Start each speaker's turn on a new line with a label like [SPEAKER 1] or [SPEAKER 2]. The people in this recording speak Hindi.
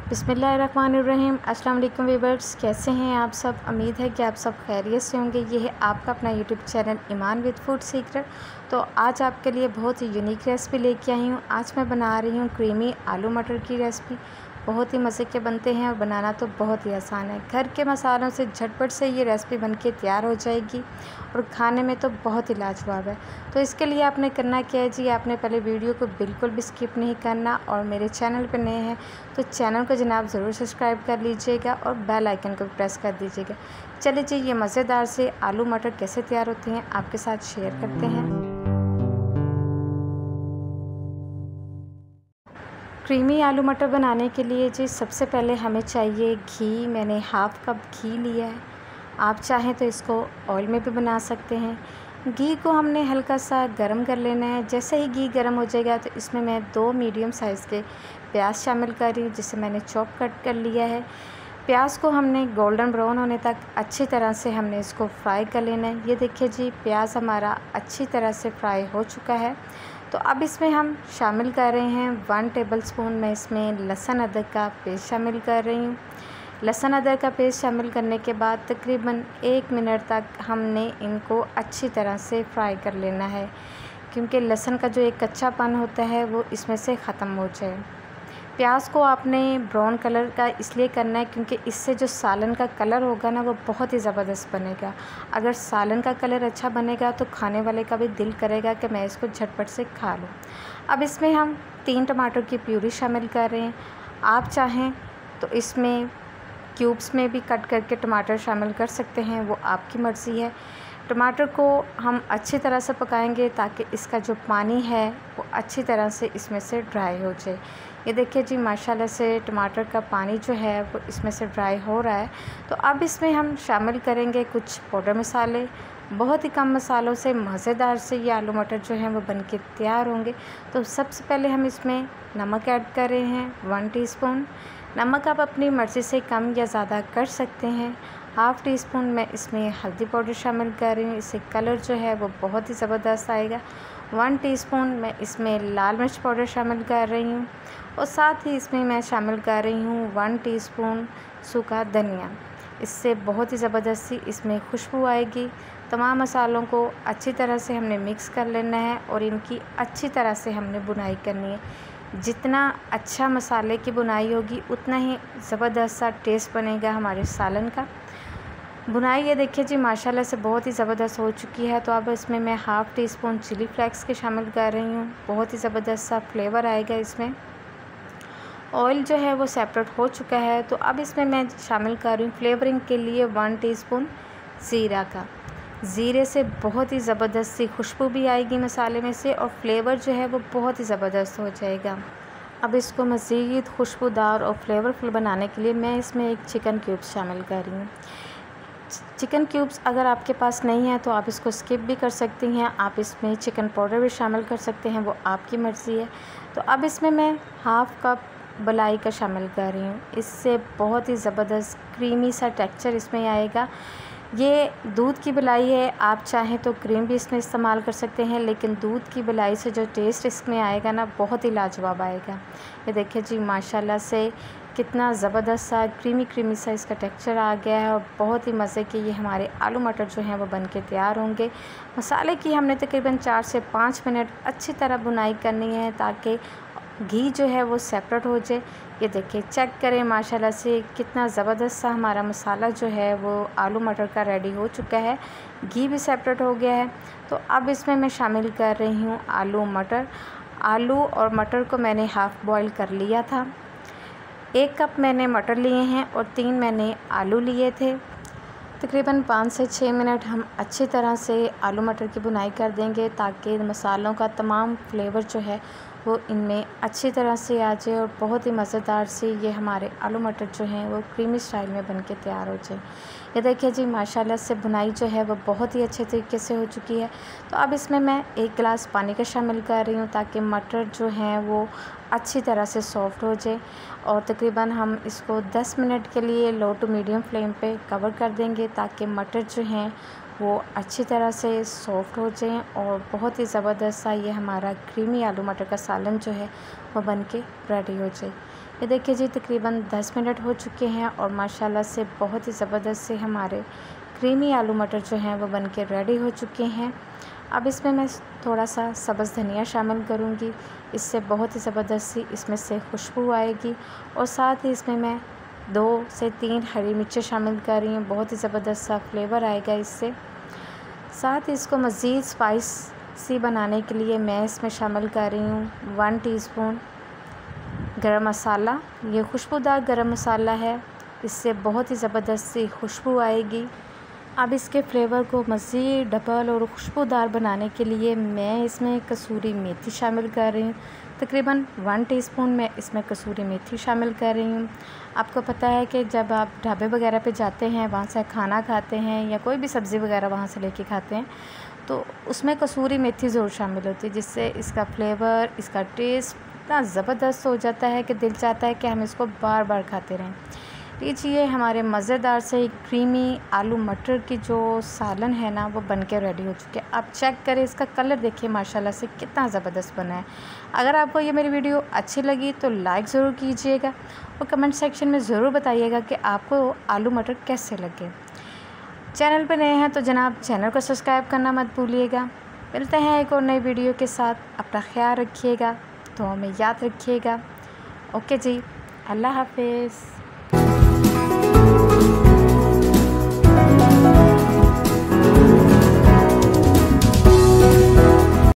[SPEAKER 1] बिस्मिल्लाहिर्रहमानिर्रहीम। अस्सलाम वालेकुम व्यूअर्स, कैसे हैं आप सब। उम्मीद है कि आप सब खैरियत से होंगे। ये है आपका अपना YouTube channel Iman with food secret. तो आज आपके लिए बहुत ही यूनिक रेसिपी लेके आई हूँ। आज मैं बना रही हूँ क्रीमी आलू मटर की रेसिपी। बहुत ही मज़े के बनते हैं और बनाना तो बहुत ही आसान है। घर के मसालों से झटपट से ये रेसिपी बनके तैयार हो जाएगी और खाने में तो बहुत ही लाजवाब है। तो इसके लिए आपने करना क्या है जी, आपने पहले वीडियो को बिल्कुल भी स्किप नहीं करना और मेरे चैनल पर नए हैं तो चैनल को जनाब ज़रूर सब्सक्राइब कर लीजिएगा और बेल आइकन को प्रेस कर दीजिएगा। चलिए जी, ये मज़ेदार से आलू मटर कैसे तैयार होते हैं आपके साथ शेयर करते हैं। क्रीमी आलू मटर बनाने के लिए जी सबसे पहले हमें चाहिए घी। मैंने हाफ़ कप घी लिया है। आप चाहें तो इसको ऑयल में भी बना सकते हैं। घी को हमने हल्का सा गरम कर लेना है। जैसे ही घी गरम हो जाएगा तो इसमें मैं 2 मीडियम साइज़ के प्याज शामिल कर रही हूँ, जिसे मैंने चॉप कट कर लिया है। प्याज को हमने गोल्डन ब्राउन होने तक अच्छी तरह से हमने इसको फ्राई कर लेना है। ये देखिए जी, प्याज हमारा अच्छी तरह से फ्राई हो चुका है। तो अब इसमें हम शामिल कर रहे हैं 1 टेबलस्पून मैं इसमें लहसुन अदरक का पेस्ट शामिल कर रही हूँ। लहसुन अदरक का पेस्ट शामिल करने के बाद तकरीबन 1 मिनट तक हमने इनको अच्छी तरह से फ्राई कर लेना है, क्योंकि लहसुन का जो एक कच्चापन होता है वो इसमें से ख़त्म हो जाए। प्याज को आपने ब्राउन कलर का इसलिए करना है क्योंकि इससे जो सालन का कलर होगा ना वो बहुत ही ज़बरदस्त बनेगा। अगर सालन का कलर अच्छा बनेगा तो खाने वाले का भी दिल करेगा कि मैं इसको झटपट से खा लूँ। अब इसमें हम 3 टमाटर की प्यूरी शामिल कर रहे हैं। आप चाहें तो इसमें क्यूब्स में भी कट करके टमाटर शामिल कर सकते हैं, वो आपकी मर्ज़ी है। टमाटर को हम अच्छी तरह से पकाएंगे ताकि इसका जो पानी है वो अच्छी तरह से इसमें से ड्राई हो जाए। ये देखिए जी, माशाल्लाह से टमाटर का पानी जो है वो इसमें से ड्राई हो रहा है। तो अब इसमें हम शामिल करेंगे कुछ पाउडर मसाले। बहुत ही कम मसालों से मज़ेदार से ये आलू मटर जो हैं वो बनके तैयार होंगे। तो सबसे पहले हम इसमें नमक ऐड कर रहे हैं 1 टीस्पून। नमक आप अपनी मर्ज़ी से कम या ज़्यादा कर सकते हैं। हाफ़ टी स्पून मैं इसमें हल्दी पाउडर शामिल कर रही हूँ, इससे कलर जो है वो बहुत ही ज़बरदस्त आएगा। 1 टीस्पून मैं इसमें लाल मिर्च पाउडर शामिल कर रही हूँ और साथ ही इसमें मैं शामिल कर रही हूँ 1 टीस्पून सूखा धनिया। इससे बहुत ही ज़बरदस्त सी इसमें खुशबू आएगी। तमाम मसालों को अच्छी तरह से हमने मिक्स कर लेना है और इनकी अच्छी तरह से हमने बुनाई करनी है। जितना अच्छा मसाले की बुनाई होगी उतना ही ज़बरदस्त सा टेस्ट बनेगा हमारे सालन का। बुनाई ये देखिए जी, माशाल्लाह से बहुत ही ज़बरदस्त हो चुकी है। तो अब इसमें मैं half teaspoon chilli flakes के शामिल कर रही हूँ। बहुत ही ज़बरदस्त सा फ्लेवर आएगा इसमें। ऑयल जो है वो सेपरेट हो चुका है। तो अब इसमें मैं शामिल कर रही हूँ फ्लेवरिंग के लिए 1 टीस्पून ज़ीरा का। ज़ीरे से बहुत ही ज़बरदस्त सी खुशबू भी आएगी मसाले में से और फ्लेवर जो है वो बहुत ही ज़बरदस्त हो जाएगा। अब इसको मज़ीद खुशबूदार और फ्लेवरफुल बनाने के लिए मैं इसमें एक चिकन क्यूब्स शामिल कर रही हूँ। चिकन क्यूब्स अगर आपके पास नहीं है तो आप इसको स्किप भी कर सकती हैं। आप इसमें चिकन पाउडर भी शामिल कर सकते हैं, वो आपकी मर्ज़ी है। तो अब इसमें मैं हाफ़ कप मलाई का शामिल कर रही हूँ। इससे बहुत ही ज़बरदस्त क्रीमी सा टेक्सचर इसमें आएगा। ये दूध की मलाई है, आप चाहें तो क्रीम भी इसमें इस्तेमाल कर सकते हैं, लेकिन दूध की मलाई से जो टेस्ट इसमें आएगा ना बहुत ही लाजवाब आएगा। ये देखिए जी, माशाल्लाह से कितना ज़बरदस्त सा क्रीमी सा इसका टेक्सचर आ गया है और बहुत ही मज़े के ये हमारे आलू मटर जो हैं वो बनके तैयार होंगे। मसाले की हमने तकरीबन 4 से 5 मिनट अच्छी तरह बुनाई करनी है ताकि घी जो है वो सेपरेट हो जाए। ये देखिए, चेक करें माशाल्लाह से कितना ज़बरदस्त सा हमारा मसाला जो है वो आलू मटर का रेडी हो चुका है। घी भी सेपरेट हो गया है। तो अब इसमें मैं शामिल कर रही हूँ आलू मटर। आलू और मटर को मैंने हाफ़ बॉयल कर लिया था। 1 कप मैंने मटर लिए हैं और 3 मैंने आलू लिए थे। तकरीबन 5 से 6 मिनट हम अच्छी तरह से आलू मटर की बुनाई कर देंगे ताकि मसालों का तमाम फ्लेवर जो है वो इनमें अच्छी तरह से आ जाए और बहुत ही मज़ेदार से ये हमारे आलू मटर जो हैं वो क्रीमी स्टाइल में बनके तैयार हो जाए। ये देखिए जी, माशाल्लाह से बुनाई जो है वो बहुत ही अच्छे तरीके से हो चुकी है। तो अब इसमें मैं 1 गिलास पानी का शामिल कर रही हूँ ताकि मटर जो हैं वो अच्छी तरह से सॉफ़्ट हो जाए और तकरीबन हम इसको 10 मिनट के लिए लो टू मीडियम फ्लेम पे कवर कर देंगे ताकि मटर जो हैं वो अच्छी तरह से सॉफ़्ट हो जाएं और बहुत ही ज़बरदस्त सा ये हमारा क्रीमी आलू मटर का सालन जो है वो बनके रेडी हो जाए। ये देखिए जी, तकरीबन 10 मिनट हो चुके हैं और माशाल्लाह से बहुत ही ज़बरदस्त से हमारे क्रीमी आलू मटर जो हैं वो बन के रेडी हो चुके हैं। अब इसमें मैं थोड़ा सा सब्ज़ धनिया शामिल करूँगी, इससे बहुत ही ज़बरदस्त सी इसमें से खुशबू आएगी। और साथ ही इसमें मैं 2 से 3 हरी मिर्चें शामिल कर रही हूँ, बहुत ही ज़बरदस्त सा फ्लेवर आएगा इससे। साथ ही इसको मज़ीद स्पाइसी बनाने के लिए मैं इसमें शामिल कर रही हूँ 1 टीस्पून गरम मसाला। ये खुशबूदार गरम मसाला है, इससे बहुत ही ज़बरदस्त सी खुशबू आएगी। अब इसके फ्लेवर को मज़ीद डबल और खुशबूदार बनाने के लिए मैं इसमें कसूरी मेथी शामिल कर रही हूँ। तकरीबन 1 टीस्पून मैं इसमें कसूरी मेथी शामिल कर रही हूँ। आपको पता है कि जब आप ढाबे वगैरह पे जाते हैं, वहाँ से खाना खाते हैं या कोई भी सब्ज़ी वगैरह वहाँ से लेके खाते हैं, तो उसमें कसूरी मेथी ज़रूर शामिल होती है, जिससे इसका फ्लेवर, इसका टेस्ट इतना ज़बरदस्त हो जाता है कि दिल चाहता है कि हम इसको बार बार खाते रहें। लीजिए, हमारे मज़ेदार से क्रीमी आलू मटर की जो सालन है ना, वो बन के रेडी हो चुके हैं। आप चेक करें, इसका कलर देखिए माशाल्लाह से कितना ज़बरदस्त बना है। अगर आपको ये मेरी वीडियो अच्छी लगी तो लाइक ज़रूर कीजिएगा और कमेंट सेक्शन में ज़रूर बताइएगा कि आपको आलू मटर कैसे लगे। चैनल पर नए हैं तो जनाब चैनल को सब्सक्राइब करना मत भूलिएगा। मिलते हैं एक और नई वीडियो के साथ। अपना ख्याल रखिएगा, तो हमें याद रखिएगा। ओके जी, अल्लाह हाफिज़।